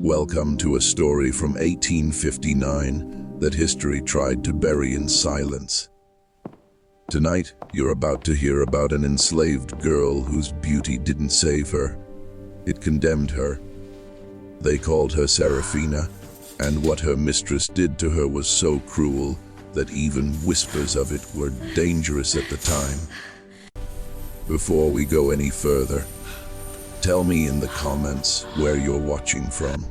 Welcome to a story from 1859 that history tried to bury in silence. Tonight, you're about to hear about an enslaved girl whose beauty didn't save her. It condemned her. They called her Seraphina, and what her mistress did to her was so cruel that even whispers of it were dangerous at the time. Before we go any further, tell me in the comments where you're watching from,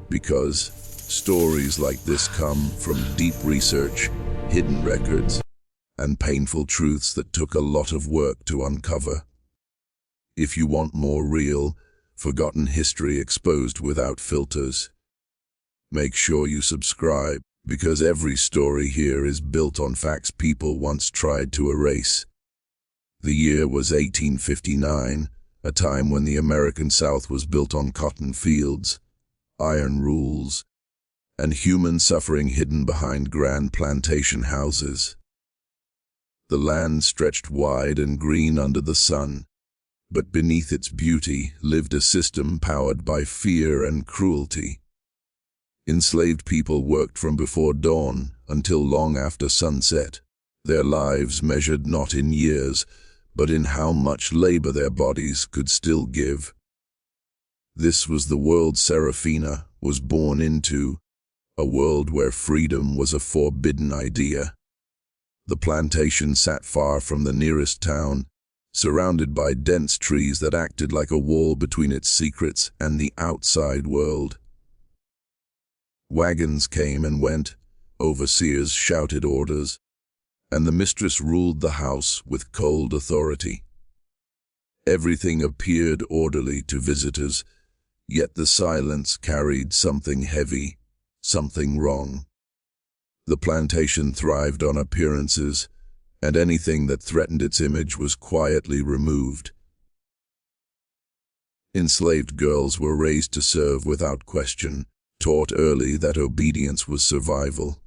because stories like this come from deep research, hidden records, and painful truths that took a lot of work to uncover. If you want more real, forgotten history exposed without filters, make sure you subscribe, because every story here is built on facts people once tried to erase. The year was 1859, a time when the American South was built on cotton fields, iron rules, and human suffering hidden behind grand plantation houses. The land stretched wide and green under the sun, but beneath its beauty lived a system powered by fear and cruelty. Enslaved people worked from before dawn until long after sunset, their lives measured not in years, but in how much labor their bodies could still give. This was the world Seraphina was born into, a world where freedom was a forbidden idea. The plantation sat far from the nearest town, surrounded by dense trees that acted like a wall between its secrets and the outside world. Wagons came and went, overseers shouted orders, and the mistress ruled the house with cold authority. Everything appeared orderly to visitors, yet the silence carried something heavy, something wrong. The plantation thrived on appearances, and anything that threatened its image was quietly removed. Enslaved girls were raised to serve without question, taught early that obedience was survival.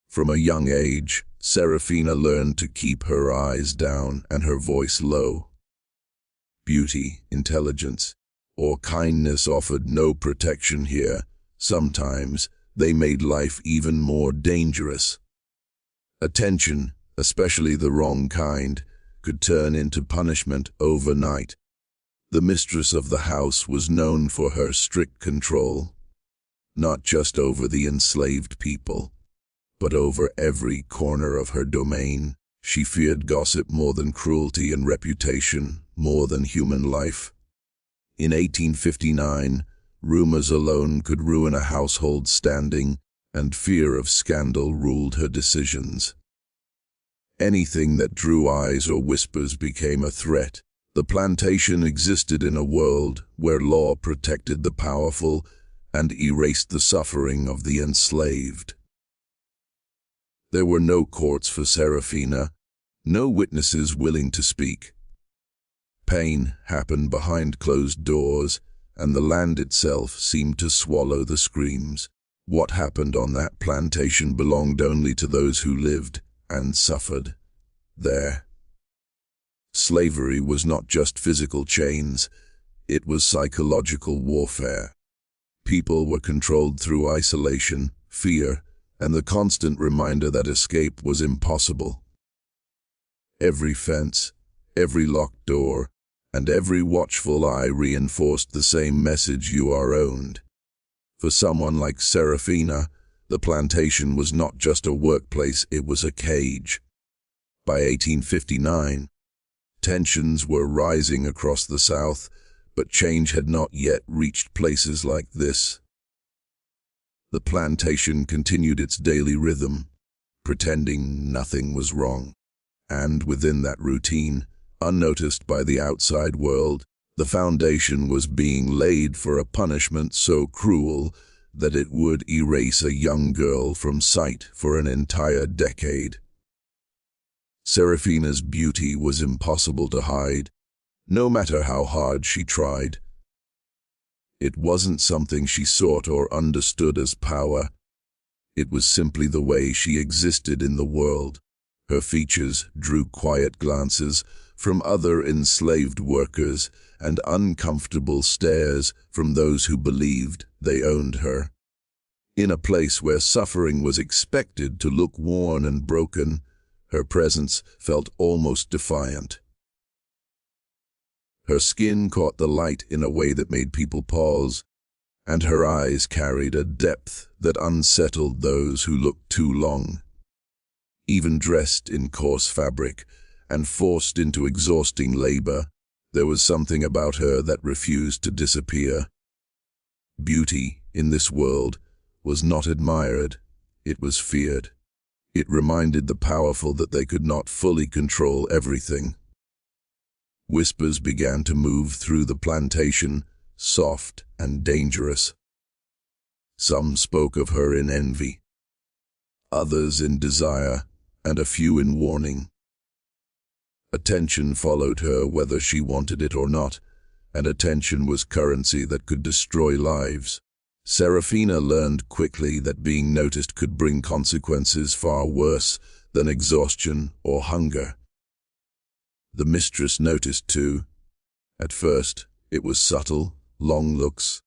From a young age, Seraphina learned to keep her eyes down and her voice low. Beauty, intelligence, or kindness offered no protection here. Sometimes they made life even more dangerous. Attention, especially the wrong kind, could turn into punishment overnight. The mistress of the house was known for her strict control, not just over the enslaved people, but over every corner of her domain. She feared gossip more than cruelty and reputation more than human life. In 1859, rumors alone could ruin a household's standing, and fear of scandal ruled her decisions. Anything that drew eyes or whispers became a threat. The plantation existed in a world where law protected the powerful and erased the suffering of the enslaved. There were no courts for Seraphina, no witnesses willing to speak. Pain happened behind closed doors, and the land itself seemed to swallow the screams. What happened on that plantation belonged only to those who lived and suffered there. Slavery was not just physical chains, it was psychological warfare. People were controlled through isolation, fear, and the constant reminder that escape was impossible. Every fence, every locked door, and every watchful eye reinforced the same message: you are owned. For someone like Seraphina, the plantation was not just a workplace, it was a cage. By 1859, tensions were rising across the South, but change had not yet reached places like this. The plantation continued its daily rhythm, pretending nothing was wrong. And within that routine, unnoticed by the outside world, the foundation was being laid for a punishment so cruel that it would erase a young girl from sight for an entire decade. Seraphina's beauty was impossible to hide, no matter how hard she tried. It wasn't something she sought or understood as power. It was simply the way she existed in the world. Her features drew quiet glances from other enslaved workers, and uncomfortable stares from those who believed they owned her. In a place where suffering was expected to look worn and broken, her presence felt almost defiant. Her skin caught the light in a way that made people pause, and her eyes carried a depth that unsettled those who looked too long. Even dressed in coarse fabric and forced into exhausting labor, there was something about her that refused to disappear. Beauty, in this world, was not admired, it was feared. It reminded the powerful that they could not fully control everything. Whispers began to move through the plantation, soft and dangerous. Some spoke of her in envy, others in desire, and a few in warning. Attention followed her whether she wanted it or not, and attention was currency that could destroy lives. Serafina learned quickly that being noticed could bring consequences far worse than exhaustion or hunger. The mistress noticed too. At first, it was subtle, long looks,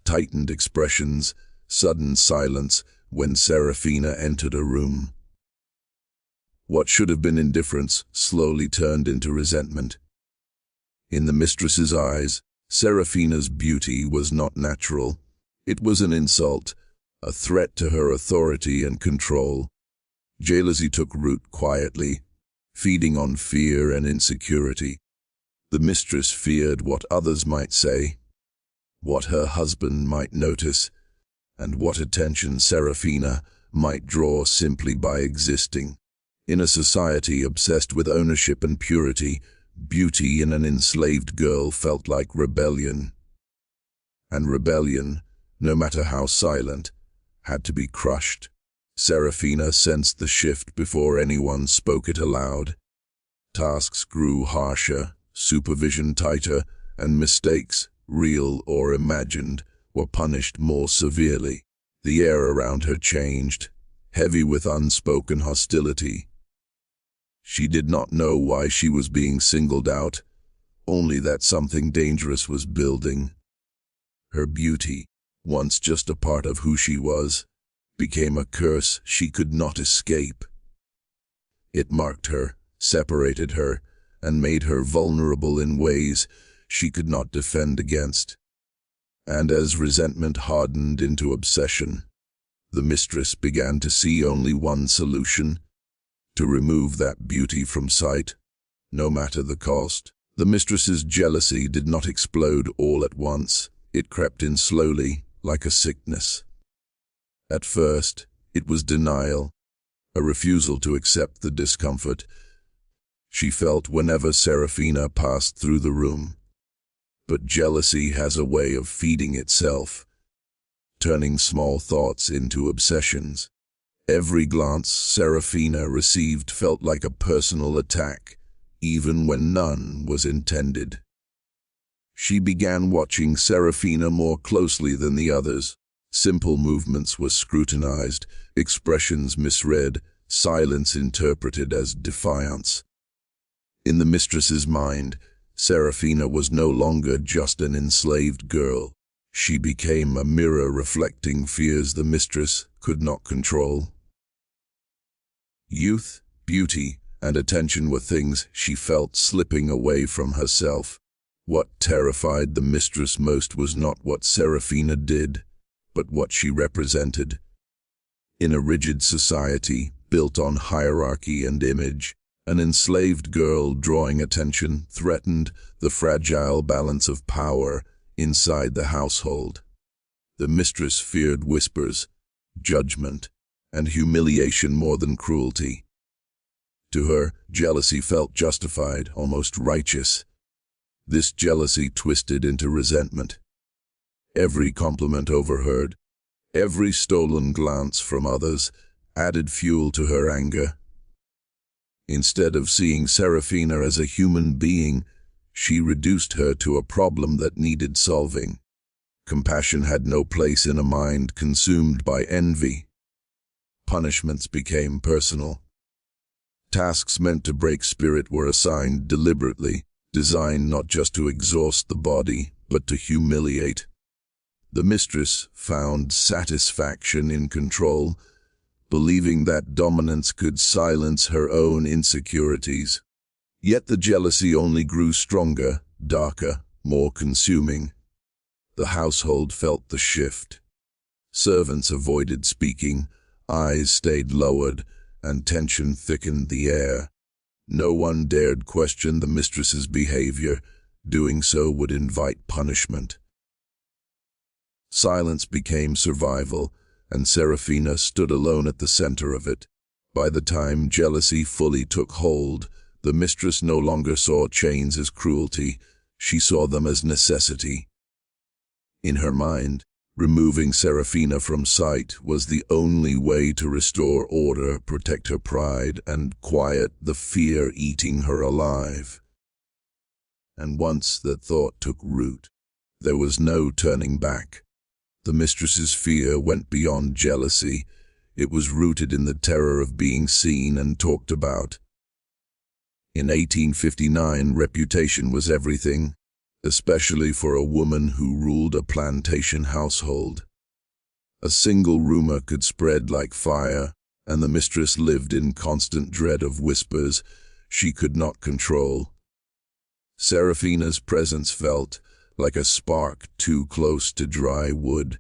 tightened expressions, sudden silence when Serafina entered a room. What should have been indifference slowly turned into resentment. In the mistress's eyes, Serafina's beauty was not natural. It was an insult, a threat to her authority and control. Jealousy took root quietly, feeding on fear and insecurity. The mistress feared what others might say, what her husband might notice, and what attention Serafina might draw simply by existing. In a society obsessed with ownership and purity, beauty in an enslaved girl felt like rebellion. And rebellion, no matter how silent, had to be crushed. Serafina sensed the shift before anyone spoke it aloud. Tasks grew harsher, supervision tighter, and mistakes, real or imagined, were punished more severely. The air around her changed, heavy with unspoken hostility. She did not know why she was being singled out, only that something dangerous was building. Her beauty, once just a part of who she was, became a curse she could not escape. It marked her, separated her, and made her vulnerable in ways she could not defend against. And as resentment hardened into obsession, the mistress began to see only one solution: to remove that beauty from sight, no matter the cost. The mistress's jealousy did not explode all at once. It crept in slowly, like a sickness. At first, it was denial, a refusal to accept the discomfort she felt whenever Serafina passed through the room. But jealousy has a way of feeding itself, turning small thoughts into obsessions. Every glance Serafina received felt like a personal attack, even when none was intended. She began watching Serafina more closely than the others. Simple movements were scrutinized, expressions misread, silence interpreted as defiance. In the mistress's mind, Serafina was no longer just an enslaved girl. She became a mirror reflecting fears the mistress could not control. Youth, beauty, and attention were things she felt slipping away from herself. What terrified the mistress most was not what Serafina did, but what she represented. In a rigid society built on hierarchy and image, an enslaved girl drawing attention threatened the fragile balance of power inside the household. The mistress feared whispers, judgment, and humiliation more than cruelty. To her, jealousy felt justified, almost righteous. This jealousy twisted into resentment. Every compliment overheard, every stolen glance from others, added fuel to her anger. Instead of seeing Serafina as a human being, she reduced her to a problem that needed solving. Compassion had no place in a mind consumed by envy. Punishments became personal. Tasks meant to break spirit were assigned deliberately. designed not just to exhaust the body, but to humiliate. The mistress found satisfaction in control, believing that dominance could silence her own insecurities. Yet the jealousy only grew stronger, darker, more consuming. The household felt the shift. Servants avoided speaking, eyes stayed lowered, and tension thickened the air. No one dared question the mistress's behavior. Doing so would invite punishment. Silence became survival, and Serafina stood alone at the center of it. By the time jealousy fully took hold, the mistress no longer saw chains as cruelty, she saw them as necessity. In her mind, removing Serafina from sight was the only way to restore order, protect her pride, and quiet the fear eating her alive. And once that thought took root, there was no turning back. The mistress's fear went beyond jealousy. It was rooted in the terror of being seen and talked about. In 1859, reputation was everything, especially for a woman who ruled a plantation household. A single rumor could spread like fire, and the mistress lived in constant dread of whispers she could not control. Serafina's presence felt like a spark too close to dry wood.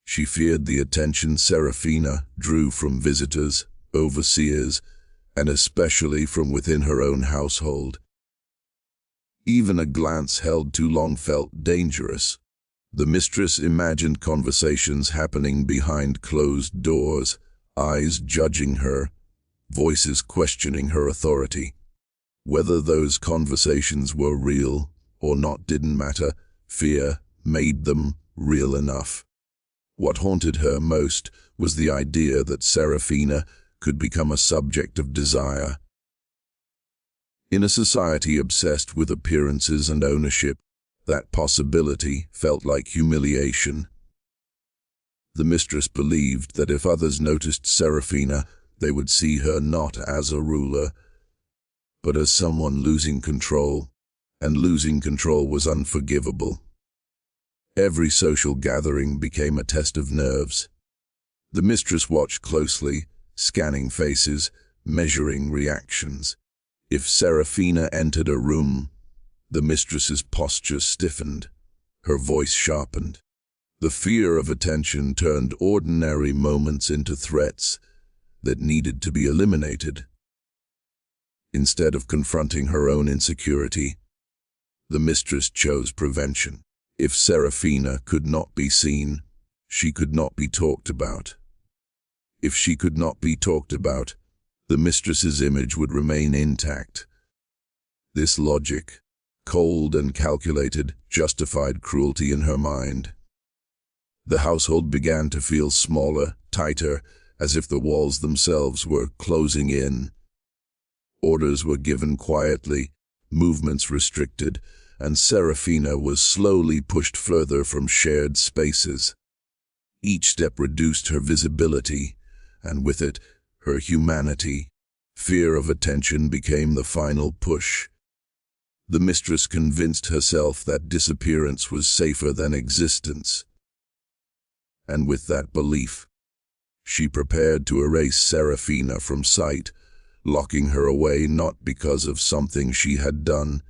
She feared the attention Serafina drew from visitors, overseers, and especially from within her own household. Even a glance held too long felt dangerous. The mistress imagined conversations happening behind closed doors, eyes judging her, voices questioning her authority. Whether those conversations were real or not didn't matter. Fear made them real enough. What haunted her most was the idea that Serafina could become a subject of desire. In a society obsessed with appearances and ownership, that possibility felt like humiliation. The mistress believed that if others noticed Serafina, they would see her not as a ruler, but as someone losing control, and losing control was unforgivable. Every social gathering became a test of nerves. The mistress watched closely, scanning faces, measuring reactions. If Serafina entered a room, the mistress's posture stiffened, her voice sharpened. The fear of attention turned ordinary moments into threats that needed to be eliminated. Instead of confronting her own insecurity, the mistress chose prevention. If Serafina could not be seen, she could not be talked about. If she could not be talked about, the mistress's image would remain intact. This logic, cold and calculated, justified cruelty in her mind. The household began to feel smaller, tighter, as if the walls themselves were closing in. Orders were given quietly, movements restricted, and Serafina was slowly pushed further from shared spaces. Each step reduced her visibility, and with it, her humanity. Fear of attention became the final push. The mistress convinced herself that disappearance was safer than existence. And with that belief, she prepared to erase Serafina from sight, locking her away not because of something she had done,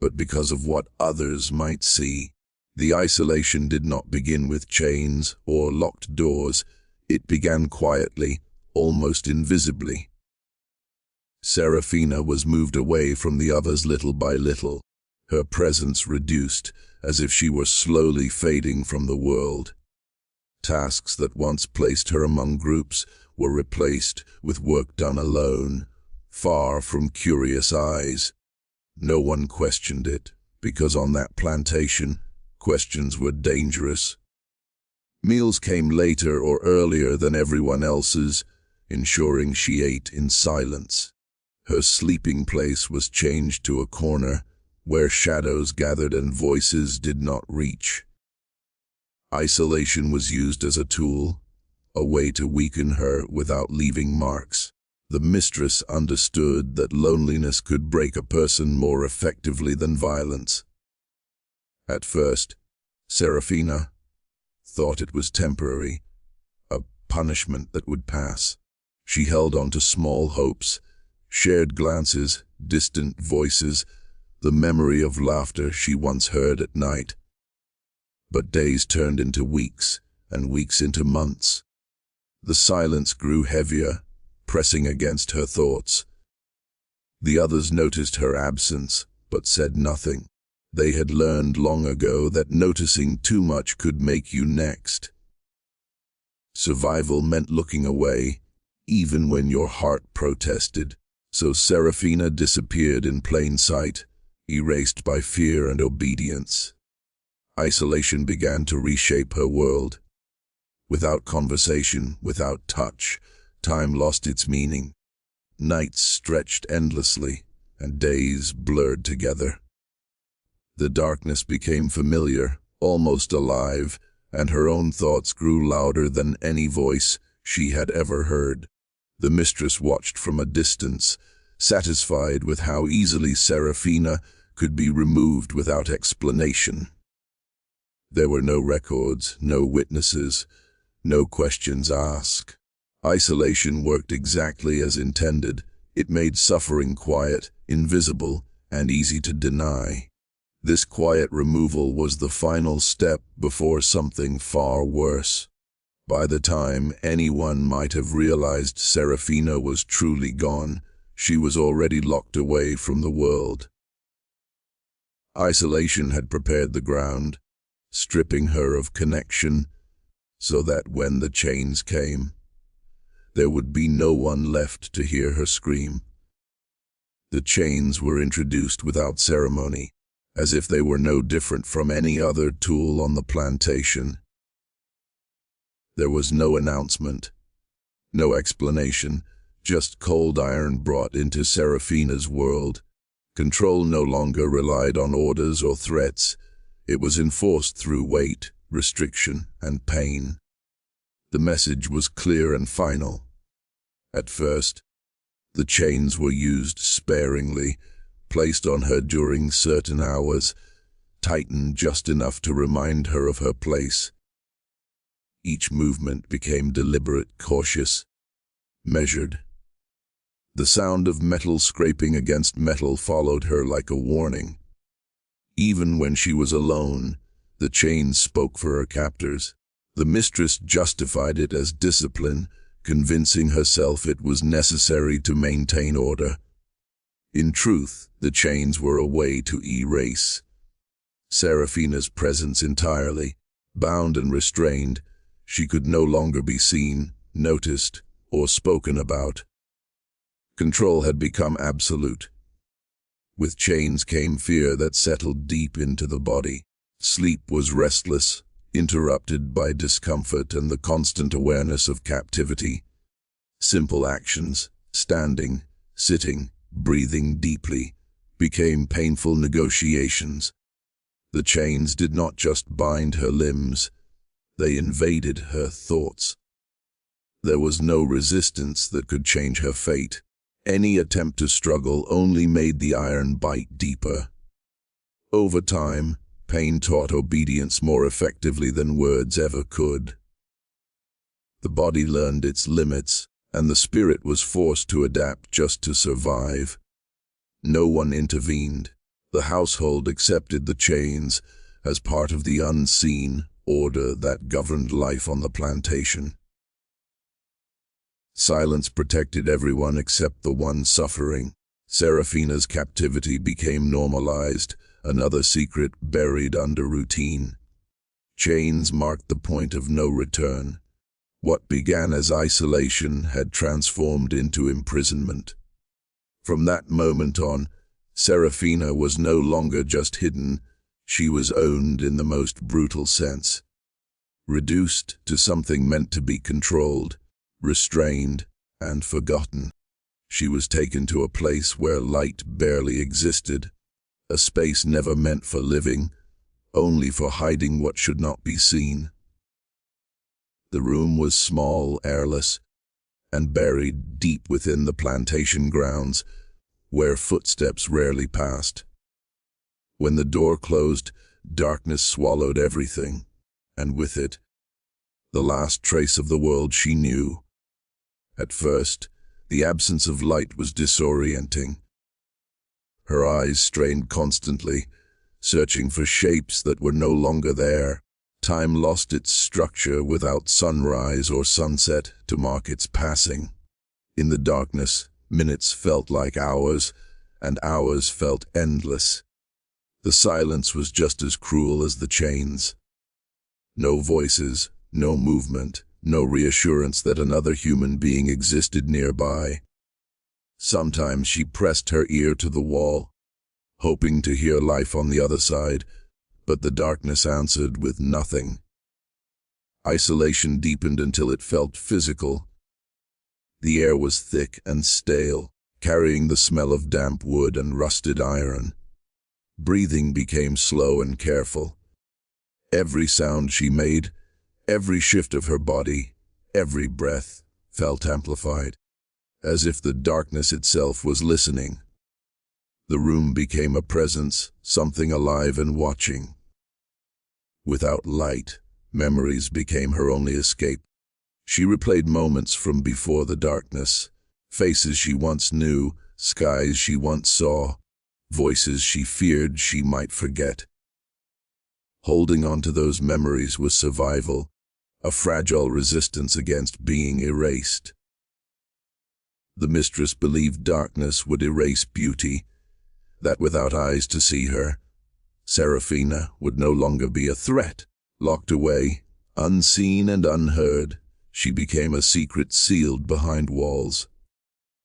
but because of what others might see. The isolation did not begin with chains or locked doors. It began quietly, almost invisibly. Serafina was moved away from the others little by little, her presence reduced, as if she were slowly fading from the world. Tasks that once placed her among groups were replaced with work done alone, far from curious eyes. No one questioned it, because on that plantation, questions were dangerous. Meals came later or earlier than everyone else's, ensuring she ate in silence. Her sleeping place was changed to a corner, where shadows gathered and voices did not reach. Isolation was used as a tool, a way to weaken her without leaving marks. The mistress understood that loneliness could break a person more effectively than violence. At first, Serafina thought it was temporary, a punishment that would pass. She held on to small hopes, shared glances, distant voices, the memory of laughter she once heard at night. But days turned into weeks, and weeks into months. The silence grew heavier, pressing against her thoughts. The others noticed her absence, but said nothing. They had learned long ago that noticing too much could make you next. Survival meant looking away, even when your heart protested. So Serafina disappeared in plain sight, erased by fear and obedience. Isolation began to reshape her world. Without conversation, without touch, time lost its meaning. Nights stretched endlessly, and days blurred together. The darkness became familiar, almost alive, and her own thoughts grew louder than any voice she had ever heard. The mistress watched from a distance, satisfied with how easily Serafina could be removed without explanation. There were no records, no witnesses, no questions asked. Isolation worked exactly as intended. It made suffering quiet, invisible, and easy to deny. This quiet removal was the final step before something far worse. By the time anyone might have realized Serafina was truly gone, she was already locked away from the world. Isolation had prepared the ground, stripping her of connection, so that when the chains came, there would be no one left to hear her scream. The chains were introduced without ceremony, as if they were no different from any other tool on the plantation. There was no announcement, no explanation, just cold iron brought into Serafina's world. Control no longer relied on orders or threats. It was enforced through weight, restriction, and pain. The message was clear and final. At first, the chains were used sparingly, placed on her during certain hours, tightened just enough to remind her of her place. Each movement became deliberate, cautious, measured. The sound of metal scraping against metal followed her like a warning. Even when she was alone, the chains spoke for her captors. The mistress justified it as discipline, convincing herself it was necessary to maintain order. In truth, the chains were a way to erase Serafina's presence entirely. Bound and restrained, she could no longer be seen, noticed, or spoken about. Control had become absolute. With chains came fear that settled deep into the body. Sleep was restless, interrupted by discomfort and the constant awareness of captivity. Simple actions, standing, sitting, breathing deeply, became painful negotiations. The chains did not just bind her limbs, they invaded her thoughts. There was no resistance that could change her fate. Any attempt to struggle only made the iron bite deeper. Over time, pain taught obedience more effectively than words ever could. The body learned its limits, and the spirit was forced to adapt just to survive. No one intervened. The household accepted the chains as part of the unseen order that governed life on the plantation. Silence protected everyone except the one suffering. Serafina's captivity became normalized, another secret buried under routine. Chains marked the point of no return. What began as isolation had transformed into imprisonment. From that moment on, Serafina was no longer just hidden, she was owned in the most brutal sense. Reduced to something meant to be controlled, restrained, and forgotten. She was taken to a place where light barely existed, a space never meant for living, only for hiding what should not be seen. The room was small, airless, and buried deep within the plantation grounds, where footsteps rarely passed. When the door closed, darkness swallowed everything, and with it, the last trace of the world she knew. At first, the absence of light was disorienting. Her eyes strained constantly, searching for shapes that were no longer there. Time lost its structure without sunrise or sunset to mark its passing. In the darkness, minutes felt like hours, and hours felt endless. The silence was just as cruel as the chains. No voices, no movement, no reassurance that another human being existed nearby. Sometimes she pressed her ear to the wall, hoping to hear life on the other side, but the darkness answered with nothing. Isolation deepened until it felt physical. The air was thick and stale, carrying the smell of damp wood and rusted iron. Breathing became slow and careful. Every sound she made, every shift of her body, every breath, felt amplified, as if the darkness itself was listening. The room became a presence, something alive and watching. Without light, memories became her only escape. She replayed moments from before the darkness, faces she once knew, skies she once saw, voices she feared she might forget. Holding on to those memories was survival, a fragile resistance against being erased. The mistress believed darkness would erase beauty, that without eyes to see her, Serafina would no longer be a threat. Locked away, unseen and unheard, she became a secret sealed behind walls.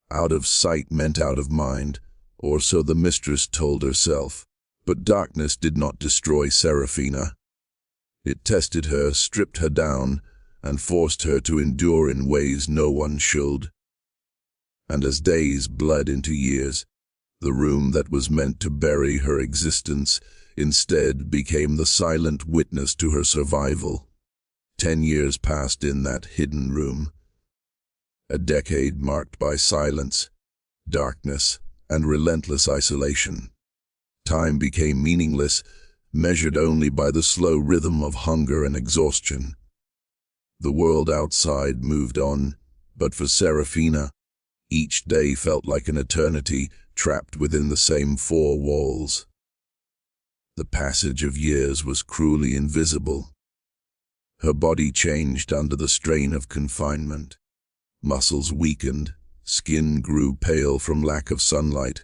Out of sight meant out of mind, or so the mistress told herself. But darkness did not destroy Serafina. It tested her, stripped her down, and forced her to endure in ways no one should. And as days bled into years, the room that was meant to bury her existence instead became the silent witness to her survival. 10 years passed in that hidden room. A decade marked by silence, darkness, and relentless isolation. Time became meaningless, measured only by the slow rhythm of hunger and exhaustion. The world outside moved on, but for Serafina, each day felt like an eternity trapped within the same four walls. The passage of years was cruelly invisible. Her body changed under the strain of confinement. Muscles weakened, skin grew pale from lack of sunlight,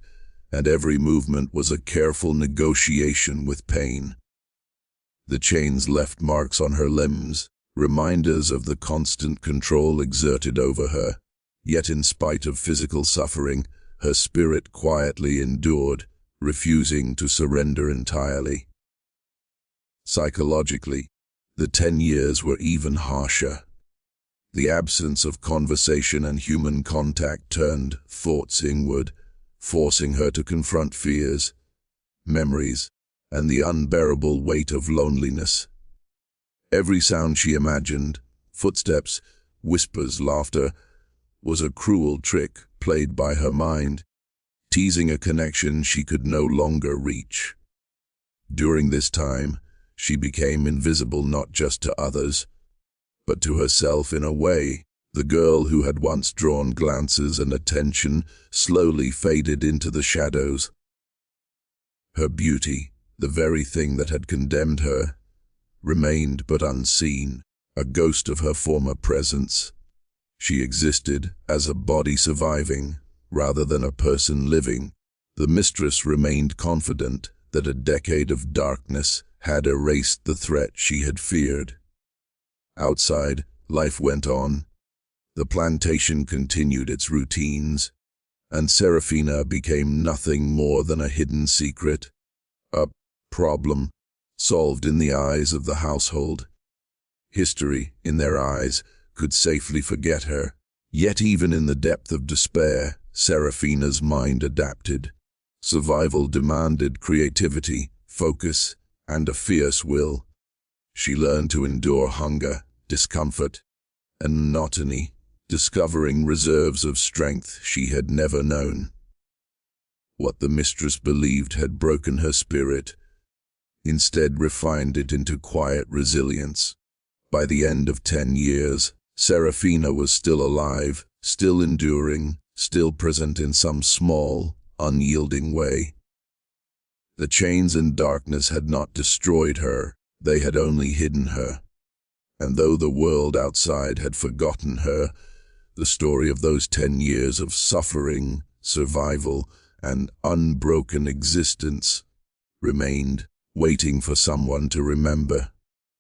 and every movement was a careful negotiation with pain. The chains left marks on her limbs, reminders of the constant control exerted over her. Yet in spite of physical suffering, her spirit quietly endured, refusing to surrender entirely. Psychologically, the 10 years were even harsher. The absence of conversation and human contact turned thoughts inward, forcing her to confront fears, memories, and the unbearable weight of loneliness. Every sound she imagined, footsteps, whispers, laughter, was a cruel trick played by her mind, teasing a connection she could no longer reach. During this time, she became invisible not just to others, but to herself in a way. The girl who had once drawn glances and attention slowly faded into the shadows. Her beauty, the very thing that had condemned her, remained but unseen, a ghost of her former presence. She existed as a body surviving, rather than a person living. The mistress remained confident that a decade of darkness had erased the threat she had feared. Outside, life went on. The plantation continued its routines, and Serafina became nothing more than a hidden secret, a problem solved in the eyes of the household. History, in their eyes, could safely forget her. Yet even in the depth of despair, Serafina's mind adapted. Survival demanded creativity, focus, and a fierce will. She learned to endure hunger, discomfort, and monotony, discovering reserves of strength she had never known. What the mistress believed had broken her spirit, instead refined it into quiet resilience. By the end of 10 years, Serafina was still alive, still enduring, still present in some small, unyielding way. The chains and darkness had not destroyed her, they had only hidden her. And though the world outside had forgotten her, the story of those 10 years of suffering, survival, and unbroken existence remained, waiting for someone to remember.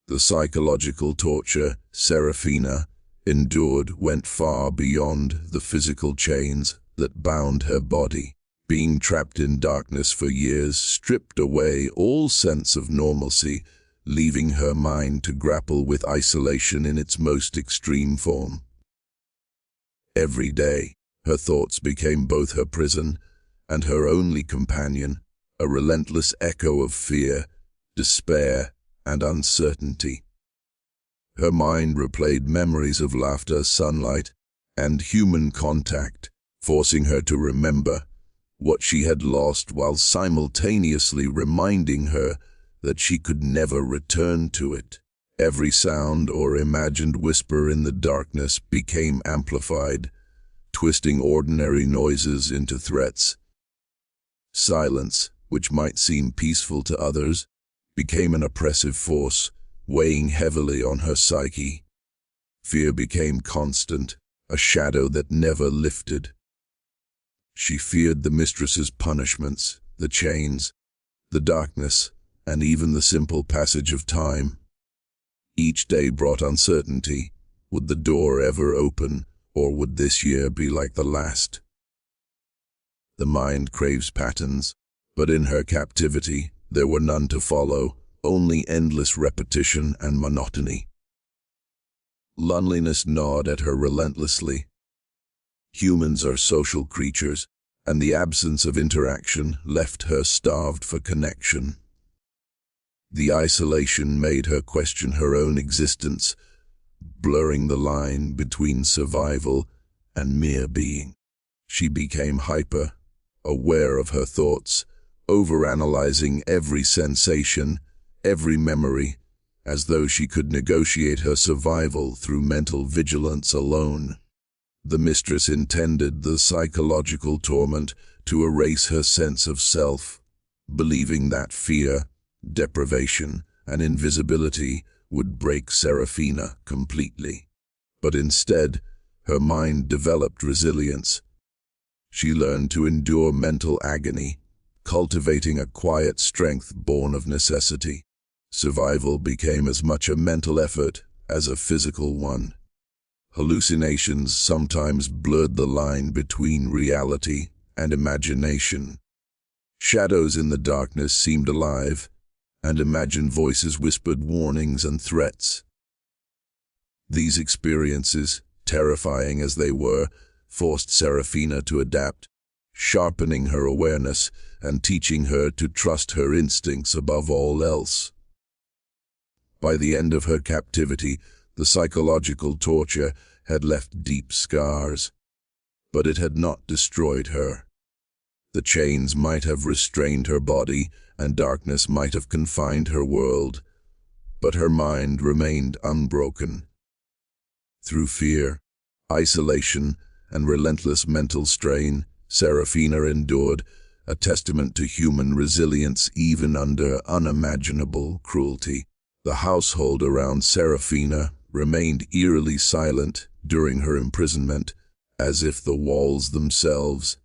The psychological torture Serafina endured went far beyond the physical chains that bound her body. Being trapped in darkness for years stripped away all sense of normalcy, leaving her mind to grapple with isolation in its most extreme form. Every day, her thoughts became both her prison and her only companion, a relentless echo of fear, despair, and uncertainty. Her mind replayed memories of laughter, sunlight, and human contact, forcing her to remember what she had lost while simultaneously reminding her that she could never return to it. Every sound or imagined whisper in the darkness became amplified, twisting ordinary noises into threats. Silence, which might seem peaceful to others, became an oppressive force, weighing heavily on her psyche. Fear became constant, a shadow that never lifted. She feared the mistress's punishments, the chains, the darkness, and even the simple passage of time. Each day brought uncertainty. Would the door ever open, or would this year be like the last? The mind craves patterns, but in her captivity there were none to follow, only endless repetition and monotony. Loneliness gnawed at her relentlessly. Humans are social creatures, and the absence of interaction left her starved for connection. The isolation made her question her own existence, blurring the line between survival and mere being. She became hyper, aware of her thoughts, overanalyzing every sensation, every memory, as though she could negotiate her survival through mental vigilance alone. The mistress intended the psychological torment to erase her sense of self, believing that fear, deprivation, and invisibility would break Serafina completely. But instead, her mind developed resilience. She learned to endure mental agony, cultivating a quiet strength born of necessity. Survival became as much a mental effort as a physical one. Hallucinations sometimes blurred the line between reality and imagination. Shadows in the darkness seemed alive, and imagined voices whispered warnings and threats. These experiences, terrifying as they were, forced Serafina to adapt, sharpening her awareness and teaching her to trust her instincts above all else. By the end of her captivity, the psychological torture had left deep scars, but it had not destroyed her. The chains might have restrained her body, and darkness might have confined her world, but her mind remained unbroken. Through fear, isolation, and relentless mental strain, Serafina endured, a testament to human resilience even under unimaginable cruelty. The household around Serafina remained eerily silent during her imprisonment, as if the walls themselves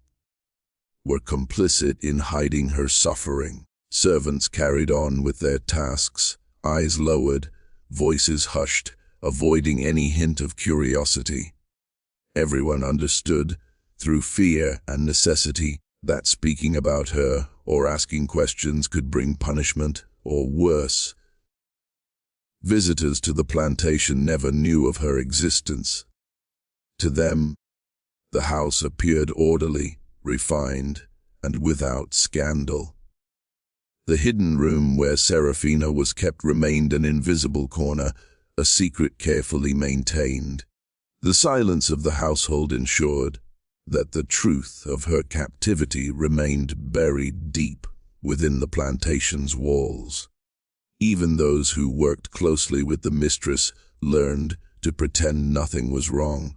were complicit in hiding her suffering. Servants carried on with their tasks, eyes lowered, voices hushed, avoiding any hint of curiosity. Everyone understood, through fear and necessity, that speaking about her or asking questions could bring punishment or worse. Visitors to the plantation never knew of her existence. To them, the house appeared orderly, refined, and without scandal. The hidden room where Serafina was kept remained an invisible corner, a secret carefully maintained. The silence of the household ensured that the truth of her captivity remained buried deep within the plantation's walls. Even those who worked closely with the mistress learned to pretend nothing was wrong.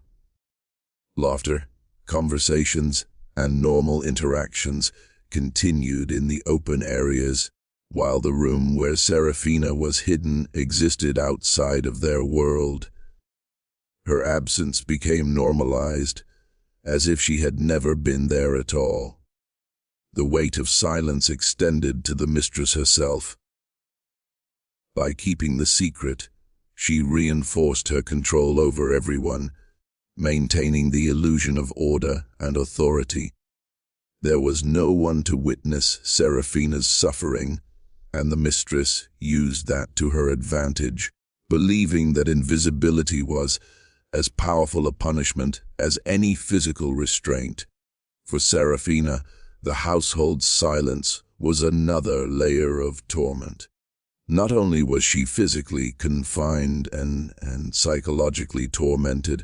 Laughter, conversations, and normal interactions continued in the open areas, while the room where Serafina was hidden existed outside of their world. Her absence became normalized, as if she had never been there at all. The weight of silence extended to the mistress herself. By keeping the secret, she reinforced her control over everyone, maintaining the illusion of order and authority. There was no one to witness Serafina's suffering, and the mistress used that to her advantage, believing that invisibility was as powerful a punishment as any physical restraint. For Serafina, the household's silence was another layer of torment. Not only was she physically confined and psychologically tormented,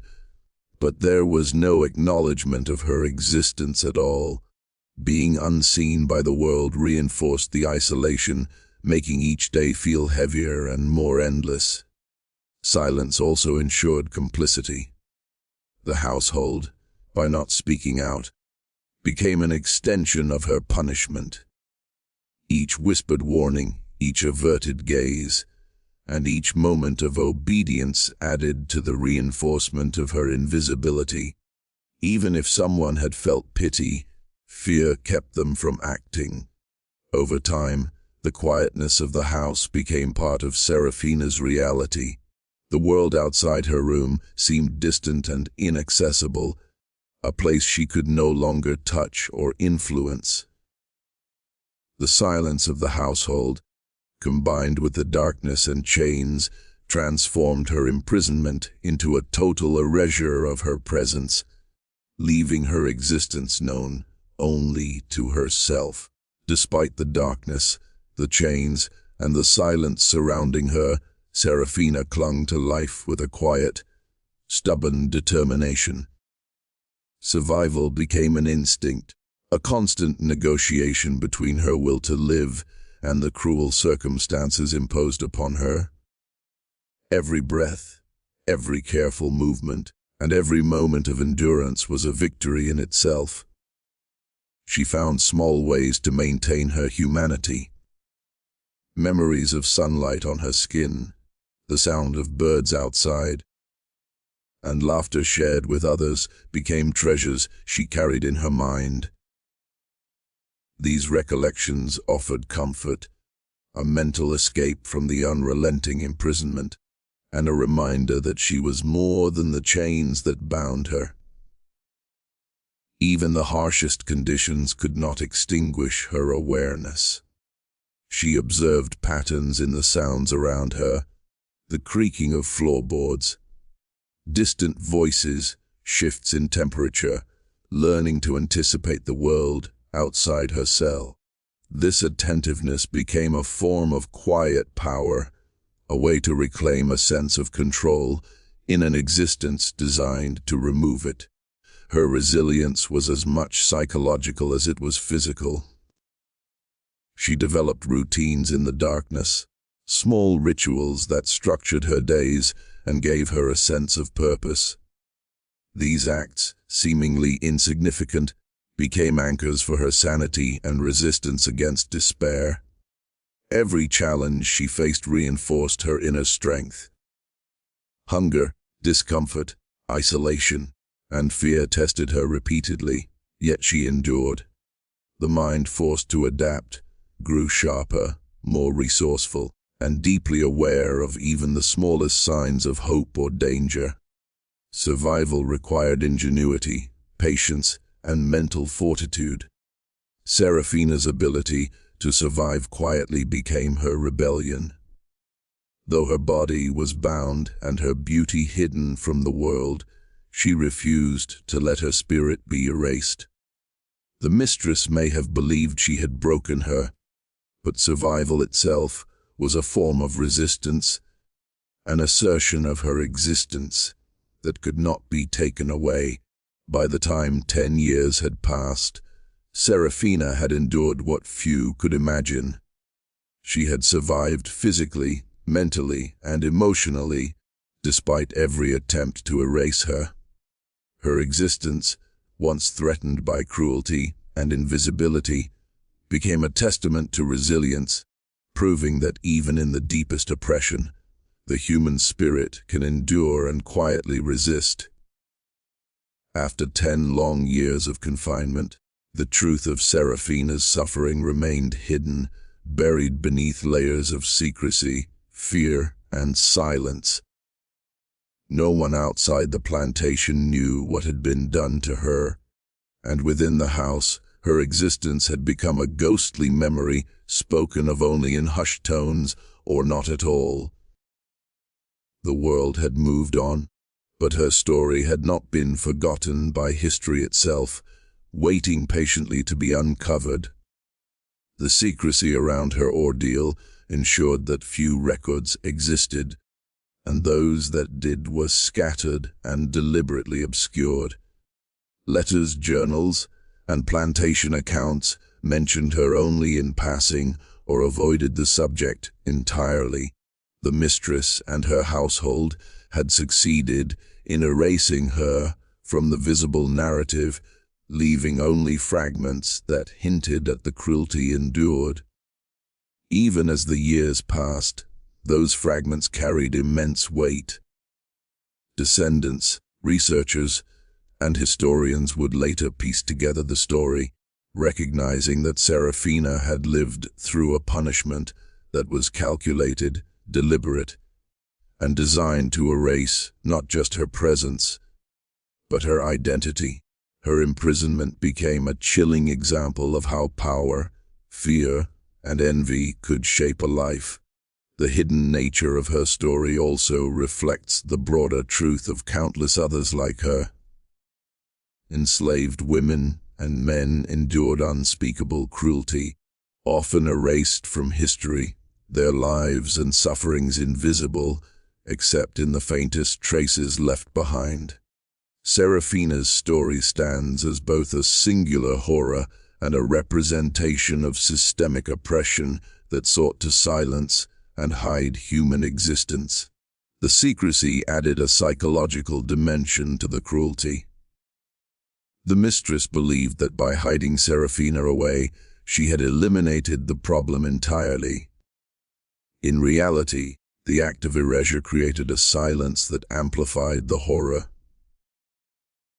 but there was no acknowledgement of her existence at all. Being unseen by the world reinforced the isolation, making each day feel heavier and more endless. Silence also ensured complicity. The household, by not speaking out, became an extension of her punishment. Each whispered warning, each averted gaze, and each moment of obedience added to the reinforcement of her invisibility. Even if someone had felt pity, fear kept them from acting. Over time, the quietness of the house became part of Serafina's reality. The world outside her room seemed distant and inaccessible, a place she could no longer touch or influence. The silence of the household, combined with the darkness and chains, transformed her imprisonment into a total erasure of her presence, leaving her existence known only to herself. Despite the darkness, the chains, and the silence surrounding her, Serafina clung to life with a quiet, stubborn determination. Survival became an instinct, a constant negotiation between her will to live and the cruel circumstances imposed upon her. Every breath, every careful movement, and every moment of endurance was a victory in itself. She found small ways to maintain her humanity. Memories of sunlight on her skin, the sound of birds outside, and laughter shared with others became treasures she carried in her mind. These recollections offered comfort, a mental escape from the unrelenting imprisonment, and a reminder that she was more than the chains that bound her. Even the harshest conditions could not extinguish her awareness. She observed patterns in the sounds around her, the creaking of floorboards, distant voices, shifts in temperature, learning to anticipate the world outside her cell. This attentiveness became a form of quiet power, a way to reclaim a sense of control in an existence designed to remove it. Her resilience was as much psychological as it was physical. She developed routines in the darkness, small rituals that structured her days and gave her a sense of purpose. These acts, seemingly insignificant, became anchors for her sanity and resistance against despair. Every challenge she faced reinforced her inner strength. Hunger, discomfort, isolation, and fear tested her repeatedly, yet she endured. The mind, forced to adapt, grew sharper, more resourceful, and deeply aware of even the smallest signs of hope or danger. Survival required ingenuity, patience, and mental fortitude. Serafina's ability to survive quietly became her rebellion. Though her body was bound and her beauty hidden from the world, she refused to let her spirit be erased. The mistress may have believed she had broken her, but survival itself was a form of resistance, an assertion of her existence. that could not be taken away. By the time 10 years had passed, Serafina had endured what few could imagine. She had survived physically, mentally, and emotionally, despite every attempt to erase her. Her existence, once threatened by cruelty and invisibility, became a testament to resilience, proving that even in the deepest oppression, the human spirit can endure and quietly resist. After 10 long years of confinement, the truth of Serafina's suffering remained hidden, buried beneath layers of secrecy, fear, and silence. No one outside the plantation knew what had been done to her, and within the house, her existence had become a ghostly memory spoken of only in hushed tones or not at all. The world had moved on, but her story had not been forgotten by history itself, waiting patiently to be uncovered. The secrecy around her ordeal ensured that few records existed, and those that did were scattered and deliberately obscured. Letters, journals, and plantation accounts mentioned her only in passing or avoided the subject entirely. The mistress and her household had succeeded in erasing her from the visible narrative, leaving only fragments that hinted at the cruelty endured. Even as the years passed, those fragments carried immense weight. Descendants, researchers, and historians would later piece together the story, recognizing that Serafina had lived through a punishment that was calculated, deliberate, and designed to erase not just her presence, but her identity. Her imprisonment became a chilling example of how power, fear, and envy could shape a life. The hidden nature of her story also reflects the broader truth of countless others like her. Enslaved women and men endured unspeakable cruelty, often erased from history, their lives and sufferings invisible, except in the faintest traces left behind. Serafina's story stands as both a singular horror and a representation of systemic oppression that sought to silence and hide human existence. The secrecy added a psychological dimension to the cruelty. The mistress believed that by hiding Serafina away, she had eliminated the problem entirely. In reality, the act of erasure created a silence that amplified the horror.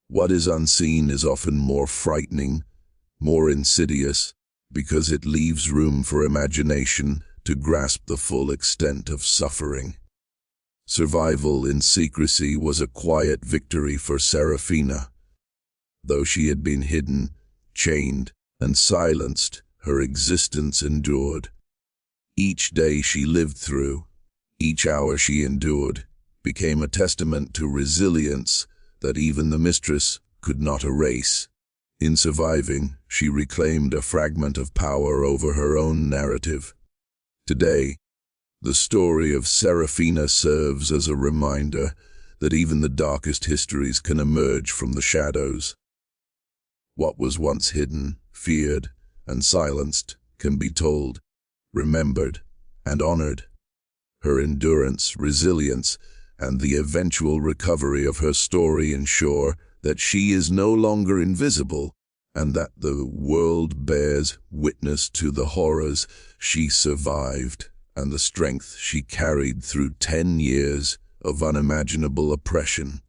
What is unseen is often more frightening, more insidious, because it leaves room for imagination to grasp the full extent of suffering. Survival in secrecy was a quiet victory for Serafina. Though she had been hidden, chained, and silenced, her existence endured. Each day she lived through, each hour she endured, became a testament to resilience that even the mistress could not erase. In surviving, she reclaimed a fragment of power over her own narrative. Today, the story of Serafina serves as a reminder that even the darkest histories can emerge from the shadows. What was once hidden, feared, and silenced can be told, remembered, and honored. Her endurance, resilience, and the eventual recovery of her story ensure that she is no longer invisible and that the world bears witness to the horrors she survived and the strength she carried through 10 years of unimaginable oppression.